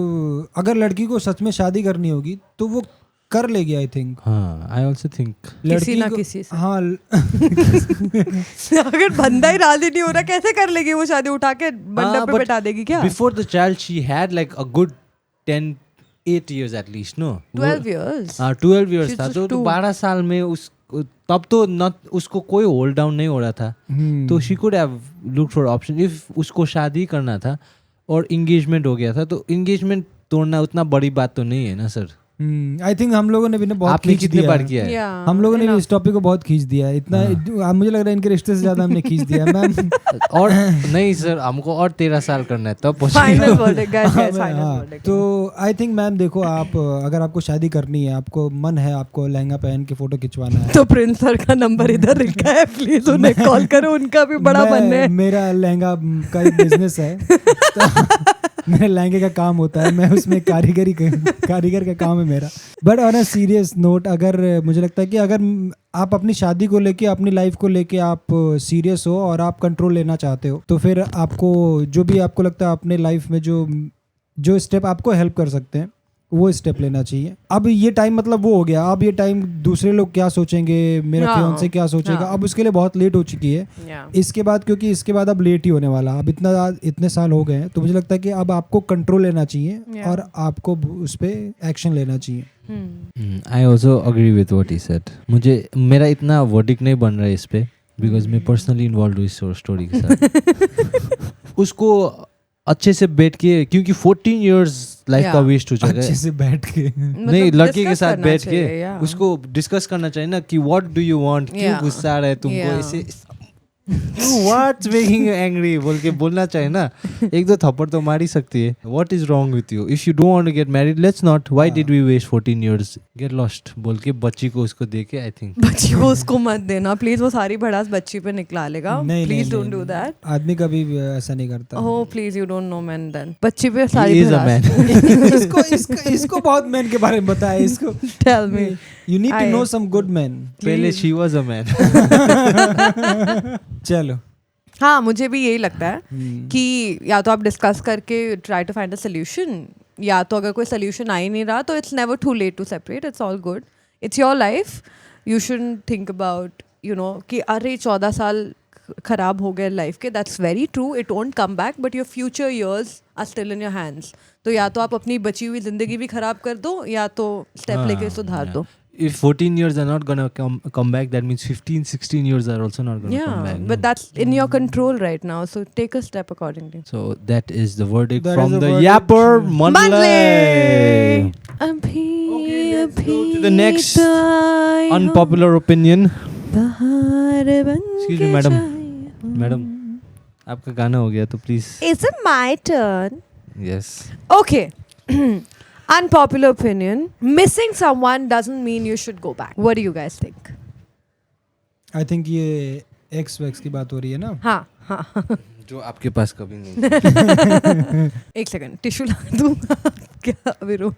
अगर लड़की को सच में शादी करनी होगी तो वो कर लेगी, आई थिंक। हाँ, आई आल्सो थिंक किसी ना किसी से। हाँ अगर बंदा ही राजी नहीं हो रहा, कैसे कर लेगी वो शादी? उठा के मंडप पे बैठा देगी क्या? Before the child she had like a good 8 years at least, no? 12 years. 12 years था, तो 12 साल में तब तो उसको कोई होल्ड डाउन नहीं हो रहा था, तो she could have looked for option. If उसको शादी करना था और इंगेजमेंट हो गया था, तो इंगेजमेंट तोड़ना उतना बड़ी बात तो नहीं है ना सर। आई थिंक हम लोगों ने भी बहुत आपने कितने बार किया है? हम लोगों ने भी इस टॉपिक को बहुत खींच दिया है, इतना मुझे लग रहा है इनके रिश्ते से ज्यादा हमने खींच दिया मैम। और नहीं सर, हमको और 13 साल करना है तब final verdict guys, final verdict. तो आई थिंक मैम देखो, आप अगर आपको शादी करनी है, आपको मन है आपको लहंगा पहन के फोटो खिंचवाना है, तो प्रिंस सर का नंबर इधर लिखा है, प्लीज उन्हें कॉल करो, उनका भी बड़ा मन है। मेरा लहंगा का एक बिजनेस है, मेरे लहंगे का काम होता है, मैं उसमें कारीगर का काम है मेरा। But on a serious note, अगर मुझे लगता है कि अगर आप अपनी शादी को लेके, अपनी लाइफ को लेके आप सीरियस हो और आप कंट्रोल लेना चाहते हो, तो फिर आपको जो भी आपको लगता है अपने लाइफ में जो स्टेप आपको हेल्प कर सकते हैं, वो स्टेप लेना चाहिए। अब ये टाइम मतलब वो हो गया, अब ये टाइम दूसरे लोग क्या सोचेंगे, मेरा फियांसे क्या सोचेगा, अब उसके लिए बहुत लेट हो चुकी है। इसके बाद, क्योंकि इसके बाद अब लेट ही होने वाला, अब इतने साल हो गए हैं, तो मुझे लगता है कि अब आपको कंट्रोल लेना चाहिए और आपको उस पर एक्शन लेना चाहिए। I also agree with what he said. मेरा इतना वर्डिक्ट नहीं बन रहा है इस पे, बिकॉज मैं पर्सनली इन्वॉल्व हूँ इस स्टोरी के साथ। उसको अच्छे से बैठ के, क्योंकि 14 years लाइफ का वेस्ट हो जाएगा। अच्छे से बैठ के नहीं, लड़की के साथ बैठ के yeah. उसको डिस्कस करना चाहिए ना कि व्हाट डू यू वांट, क्यों Yeah. गुस्सा आ रहा है तुमको, Yeah. ऐसे व्हाट्स मेकिंग यू एंग्री बोल के बोलना चाहिए ना। एक दो थप्पड़ तो मार ही सकती है। What is wrong with you, if you don't want to get married let's not, why did we waste 14 years, get lost बोल के बच्ची को उसको दे के, आई थिंक बच्ची को उसको मत देना प्लीज, वो सारी भड़ास बच्ची पे निकला लेगा। Please don't do that. आदमी कभी भी ऐसा नहीं करता। Oh please, you don't know man then. बच्ची पे सारी इज अ मैन। इसको बहुत मैन के बारे में बताया इसको। Tell me. You need to know some good man. पहले शी वाज अ मैन। चलो। हाँ, मुझे भी यही लगता है कि या तो आप डिस्कस करके try to find a solution, या तो अगर कोई सोल्यूशन आ ही नहीं रहा तो it's never too late to separate, it's all good, it's your life, you shouldn't think about you know कि अरे 14 साल खराब हो गए लाइफ के। That's very true, it won't come back, but your future years are still in your hands. तो या तो आप अपनी बची हुई जिंदगी भी खराब कर दो, या तो स्टेप लेके सुधार दो। If 14 years are not gonna come back, that means 15-16 years are also not gonna come back. But that's in your control right now, so take a step accordingly. So that is the verdict That from is the the verdict. Yapper Mandle. Let's go to the next unpopular opinion. Excuse me, madam. Madam, आपका गाना हो गया तो please. Is it my turn? Yes. Okay. Unpopular opinion. Missing someone doesn't mean you should go back. What do you guys think? I think ये x wax की बात हो रही है ना। हाँ हाँ। जो आपके पास कभी नहीं। एक सेकंड, टिश्यू ला दूँ क्या अभी रो?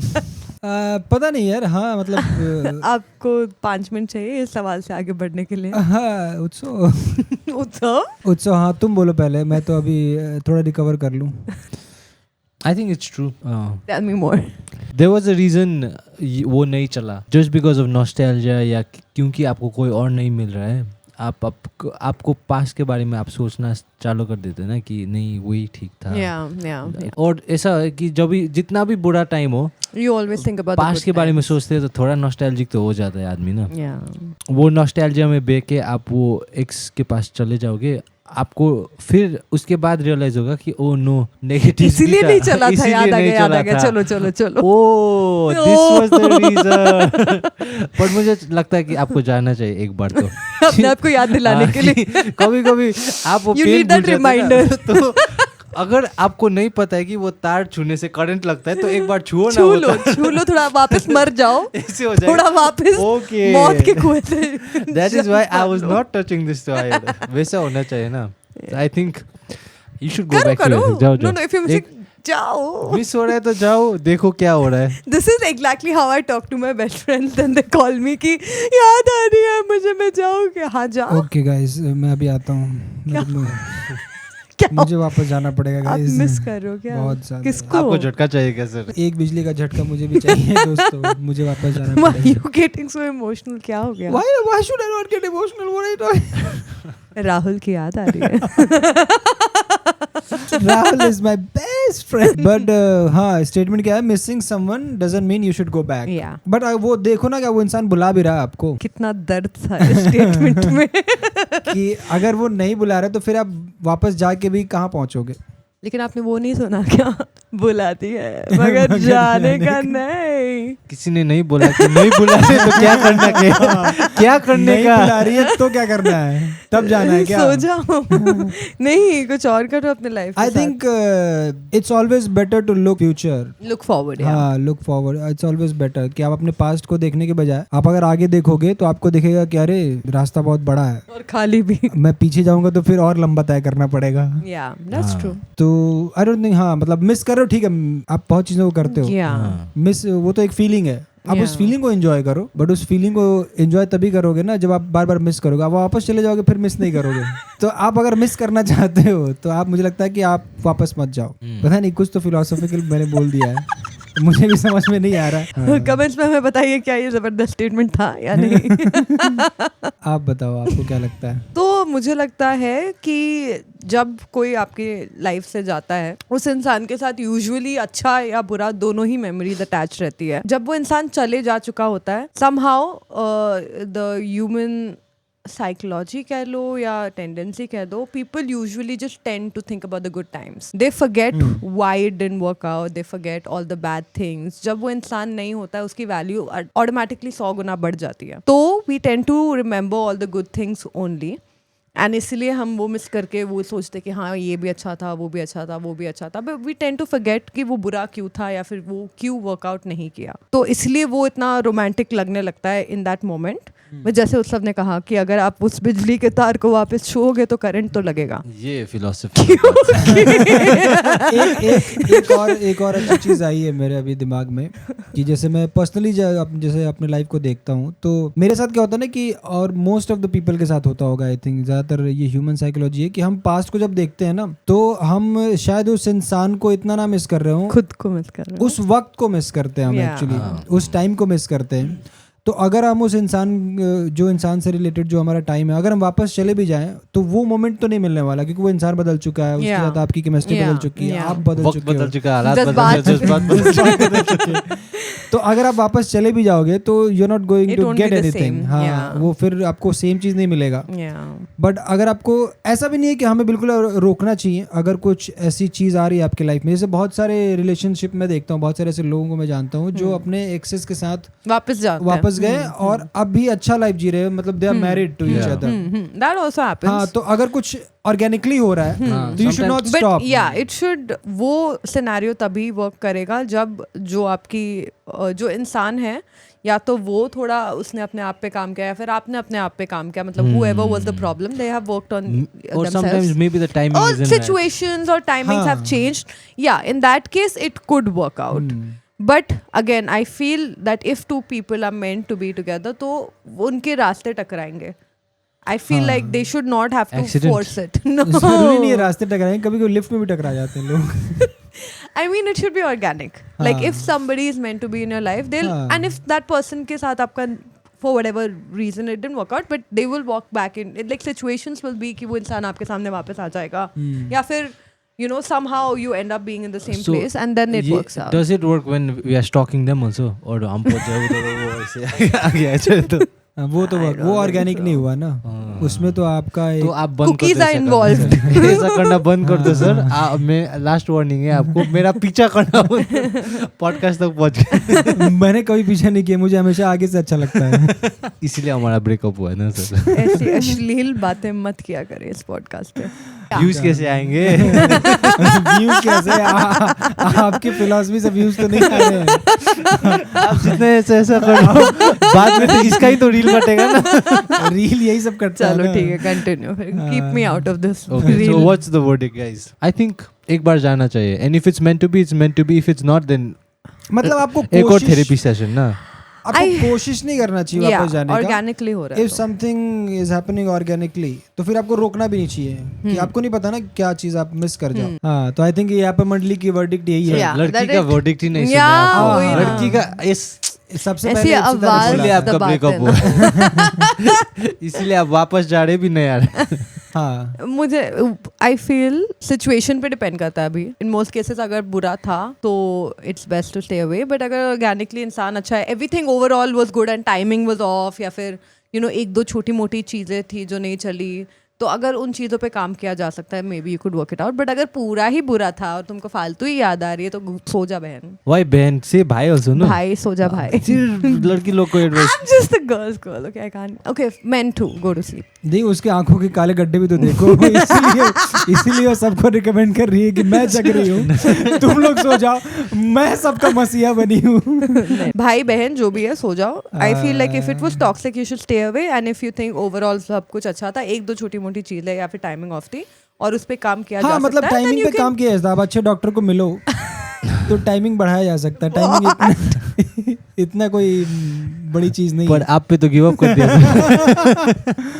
पता नहीं यार। हाँ मतलब आपको 5 मिनट चाहिए इस सवाल से आगे बढ़ने के लिए? हाँ उत्सव हाँ तुम बोलो पहले, मैं तो अभी थोड़ा रिकवर कर लूँ। I think it's true. Tell me more. There was a reason वो नहीं चला, just because of nostalgia, या क्योंकि आपको कोई और नहीं मिल रहा है। आपको पास्ट के बारे में आप सोचना चालू कर देते हैं ना कि नहीं वही ठीक था। Yeah. और ऐसा है कि जब भी जितना भी बुरा टाइम हो, You always think about the past good के बारे में times. सोचते हैं तो थोड़ा नॉस्टैल्जिक तो हो जाता है आदमी ना। Yeah. वो नॉस्टैल्जिया में बह के आप वो एक्स के पास चले जाओगे, आपको फिर उसके बाद रियलाइज होगा कि ओ नो नेगेटिव इसीलिए नहीं चला था, याद आ गया चलो oh this was the reason. पर मुझे लगता है कि आपको जाना चाहिए एक बार तो अपने आप को याद दिलाने के लिए। कभी कभी आप वो You पेन need भूल that जाते हैं ना, reminder. तो अगर आपको नहीं पता है कि वो तार छूने से करंट लगता है तो एक बार छुओ ना, छू लो थोड़ा, वापस मर जाओ, ऐसे हो जाएगा थोड़ा वापस Okay. मौत के कुएं से। That is why I was not touching this side. वैसा होना चाहिए ना। I think you should go back to करो it. जाओ नो नो, इफ यू एक जाओ। मिस हो रहा है तो जाओ, देखो क्या हो रहा है। This is exactly how I talk to my best friends, then they call me कि याद आ रही है मुझे, मैं जाऊँ क्या? हाँ जाओ। ओके गाइस, मैं अभी आता हूँ। क्या मुझे वापस जाना पड़ेगा आप गाइस। मिस कर रहे हो क्या? बहुत ज्यादा। किसको? आपको झटका चाहिए क्या सर? एक बिजली का झटका मुझे भी चाहिए दोस्तों, मुझे वापस जाना Why are पड़ेगा। you getting so emotional? क्या हो गया? Why should I not get emotional? What are you doing? Rahul की याद आ रही है। Rahul is my best friend. But हाँ, स्टेटमेंट क्या है? Missing someone doesn't mean you should go back. Yeah. But वो देखो ना, क्या वो इंसान बुला भी रहा है आपको, कितना दर्द था इस स्टेटमेंट में। कि अगर वो नहीं बुला रहे तो फिर आप वापस जाके भी कहाँ पहुँचोगे? लेकिन आपने वो नहीं सुना क्या? बुलाती है मगर जाने का नहीं। किसी ने नहीं बोला कि नहीं बुला रहे तो क्या करना क्या करने नहीं का? बुला रही है तो क्या करना है? तब जाना है क्या? सो जाओ। नहीं, कुछ और करो अपने life. I think it's always better to look future. Look forward. हाँ, look forward. It's always better कि आप अपने पास्ट को देखने के बजाय आप अगर आगे देखोगे तो आपको दिखेगा कि अरे रास्ता बहुत बड़ा है और खाली भी। मैं पीछे जाऊंगा तो फिर और लंबा तय करना पड़ेगा। या दैट्स ट्रू। तो आई डोंट थिंक, हाँ मतलब मिस करो, ठीक है, आप बहुत चीज़ों को करते हो। या मिस वो तो एक फीलिंग है, आप उस फीलिंग को एंजॉय करो, बट उस फीलिंग को एंजॉय तभी करोगे ना जब आप बार बार मिस करोगे। आप वापस चले जाओगे फिर मिस नहीं करोगे। तो आप अगर मिस करना चाहते हो तो आप, मुझे लगता है कि आप वापस मत जाओ। पता नहीं, कुछ तो फिलोसॉफिकल मैंने बोल दिया है, मुझे भी समझ में नहीं आ रहा। कमेंट्स में हमें बताइए क्या ये जबरदस्त स्टेटमेंट था या नहीं। आप बताओ, आपको क्या लगता है? तो मुझे लगता है कि जब कोई आपकी लाइफ से जाता है, उस इंसान के साथ यूजुअली अच्छा या बुरा दोनों ही मेमोरीज अटैच रहती है। जब वो इंसान चले जा चुका होता है, समहाउ द ह्यूमन साइकोलॉजी कह लो या टेंडेंसी कह दो, people usually just tend to think about the good times, they forget why it didn't work out, they forget all the bad things. जब वो इंसान नहीं होता है उसकी वैल्यू ऑटोमेटिकली 100 गुना बढ़ जाती है. तो we tend to remember all the good things only, and इसलिए हम वो मिस करके वो सोचते कि हाँ ये भी अच्छा था, वो भी अच्छा था, वो भी अच्छा था, but we tend to forget कि वो बुरा क्यों था या फिर वो क्यों वर्कआउट नहीं किया. तो इसलिए वो इतना रोमांटिक लगने लगता है इन दैट मोमेंट. जैसे उत्सव ने कहा कि अगर आप उस बिजली के तार को वापस छूओगे तो करंट तो लगेगा. ये फिलॉसफी. एक और अच्छी चीज़ आई है मेरे अभी दिमाग में कि जैसे मैं पर्सनली जैसे अपने लाइफ को देखता हूँ तो मेरे साथ क्या होता है ना कि, और मोस्ट ऑफ द पीपल के साथ होता होगा आई थिंक, ज़्यादातर ये ह्यूमन साइकोलॉजी है कि हम पास्ट को जब देखते हैं ना तो हम शायद उस इंसान को इतना ना मिस कर रहे हो, खुद को मिस कर रहे हो, उस वक्त को मिस करते हैं हम एक्चुअली, उस टाइम को मिस करते हैं. तो अगर हम उस जो इंसान से रिलेटेड जो हमारा टाइम है, अगर हम वापस चले भी जाएं तो वो मोमेंट तो नहीं मिलने वाला, क्योंकि वो इंसान बदल चुका है, उसके साथ आपकी केमिस्ट्री बदल चुकी है, आप बदल चुके हो. तो अगर आप वापस चले भी जाओगे तो you are not going to get anything. हाँ, वो फिर आपको सेम चीज़ नहीं मिलेगा. बट अगर आपको ऐसा भी नहीं है कि हमें बिल्कुल रोकना चाहिए, अगर कुछ ऐसी चीज़ आ रही है आपकी लाइफ में, जैसे बहुत सारे रिलेशनशिप में देखता हूँ, बहुत सारे ऐसे लोगों को मैं जानता हूँ जो अपने एक्सेस के साथ वापस गए और अब भी अच्छा लाइफ जी रहे हैं, मतलब they are married to each other. That also happens. हाँ, तो अगर कुछ ऑर्गेनिकली हो रहा है तो यू शुड नॉट स्टॉप. या इट शुड, वो सिनेरियो तभी वर्क करेगा जब जो आपकी जो इंसान है, या तो वो थोड़ा उसने अपने आप पे काम किया या फिर आपने अपने आप पे काम किया, मतलब whoever was the problem they have worked on or themselves. sometimes maybe the timing or isn't situations or timings have changed. Yeah, in that case it could work out. But again I feel that if two people are meant to be together तो उनके रास्ते टकराएंगे. I feel like they should not have to Accident. force it. No. जरूरी नहीं है रास्ते टकराएंगे, कभी कभी lift में भी टकरा जाते हैं लोग. I mean it should be organic. Like if somebody is meant to be in your life, they'll and if that person के साथ आपका for whatever reason it didn't work out, but they will walk back in. Like situations will be कि वो इंसान आपके सामने वापस आ जाएगा, या फिर you know somehow you end up being in the same place and then it works out. Does it work when we are stalking them also? और हम पहुंच जाए उधर वो ऐसे आ गया है तो वो तो वो ऑर्गेनिक नहीं हुआ ना, उसमें तो आपका तो आप बंद कर दो, involved. ऐसा करना बंद कर दो सर. मैं लास्ट वार्निंग है आपको, मेरा पीछा करना पॉडकास्ट तक पहुंच गया. मैंने कभी पीछा नहीं किया, मुझे हमेशा आगे से अच्छा लगता है. इसीलिए हमारा ब्रेकअप हुआ है ना सर. ऐसी अश्लील बातें मत किया करें इस पॉडकास्ट पे. व्यूज कैसे आएंगे? व्यूज कैसे? आपकी फिलॉसफी से व्यूज तो नहीं आ रहे हैं. आप जितने ऐसा करो बाद में तो इसका ही तो रील बटेगा ना. रील यही सब करता है. चलो ठीक है, continue. Keep me out of this. Okay, so what's the verdict guys? I think एक बार जाना चाहिए, and if it's meant to be it's meant to be, if it's not then मतलब आपको एक और थेरेपी सेशन ना, आपको कोशिश नहीं करना चाहिए वापस जाने का. ऑर्गेनिकली हो रहा है. If something is happening organically तो फिर आपको रोकना भी नहीं चाहिए कि आपको नहीं पता ना क्या चीज आप मिस कर जाओ. हाँ, तो आई थिंक ये यहाँ पे मंडली की वर्डिक्ट यही है. लड़की का वर्डिक्ट ही नहीं सुना, लड़की का इस सबसे पहले इसलिए आपका ब्रेकअप हुआ. इसलिए आप वापस जा रहे भी नहीं यार. हाँ, मुझे आई फील सिचुएशन पे डिपेंड करता है. अभी इन मोस्ट केसेस अगर बुरा था तो it's best to stay away, but अगर ऑर्गेनिकली इंसान अच्छा है, everything overall was good and timing was off, या फिर यू नो एक दो छोटी मोटी चीज़ें थी जो नहीं चली, तो अगर उन चीज़ों पे काम किया जा सकता है, may be you could work it out. But अगर पूरा ही बुरा था और तुमको फालतू ही याद आ रही है तो सो जा बहन. वाई बहन से भाई ऑल्सो नो, भाई सो जा भाई. लड़की लोग को advice. I'm just a girl's girl, okay? I can't. Okay, men too, go to sleep. नहीं, उसके आंखों के काले गड्ढे भी तो देखो. इसीलिए वो सबको रिकमेंड कर रही है कि मैं जग रही हूँ, तुम लोग सो जाओ, मैं सबका मसीहा बनी हूँ. भाई बहन जो भी है सो जाओ. I feel like if it was toxic you should stay away, and if you think overall सब कुछ अच्छा था, एक दो छोटी मोटी चीज़ें या फिर टाइमिंग ऑफ थी और उस पे काम किया जा सकता है. मतलब टाइमिंग पे काम किया जाता है. आप अच्छे डॉक्टर को मिलो तो टाइमिंग बढ़ाया जा सकता है. टाइमिंग इतना कोई बड़ी चीज नहीं पर है. आप पे तो गिव अप कर दिया.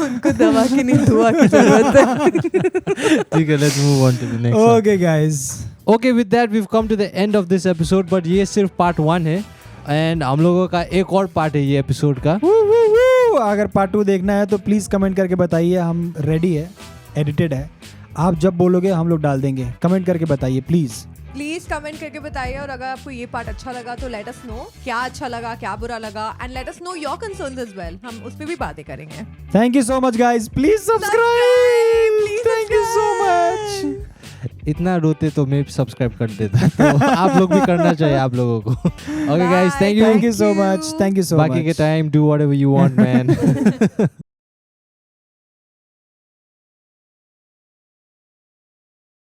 उनको दवा की नहीं दुआ की जरूरत है. ठीक है, let's move on to the next. Okay guys, okay, with that we have come to the end of this episode. But ये सिर्फ पार्ट 1 है एंड हम लोगों का एक और पार्ट है ये एपिसोड का. अगर पार्ट 2 देखना है तो प्लीज कमेंट करके बताइए. हम रेडी है, एडिटेड है. आप जब बोलोगे हम लोग डाल देंगे. कमेंट करके बताइए प्लीज. प्लीज कमेंट करके बताइए, और अगर आपको ये पार्ट अच्छा लगा तो लेट अस नो क्या अच्छा लगा, क्या बुरा लगा, and let us know your concerns as well. हम उस पे भी बातें करेंगे. Thank you so much guys, please subscribe. Thank you so much. इतना रोते तो मैं सब्सक्राइब कर देता, तो आप लोग भी करना चाहिए आप लोगों को. Okay guys, thank thank you so much. Thank you so much. बाकी के time do whatever you want man.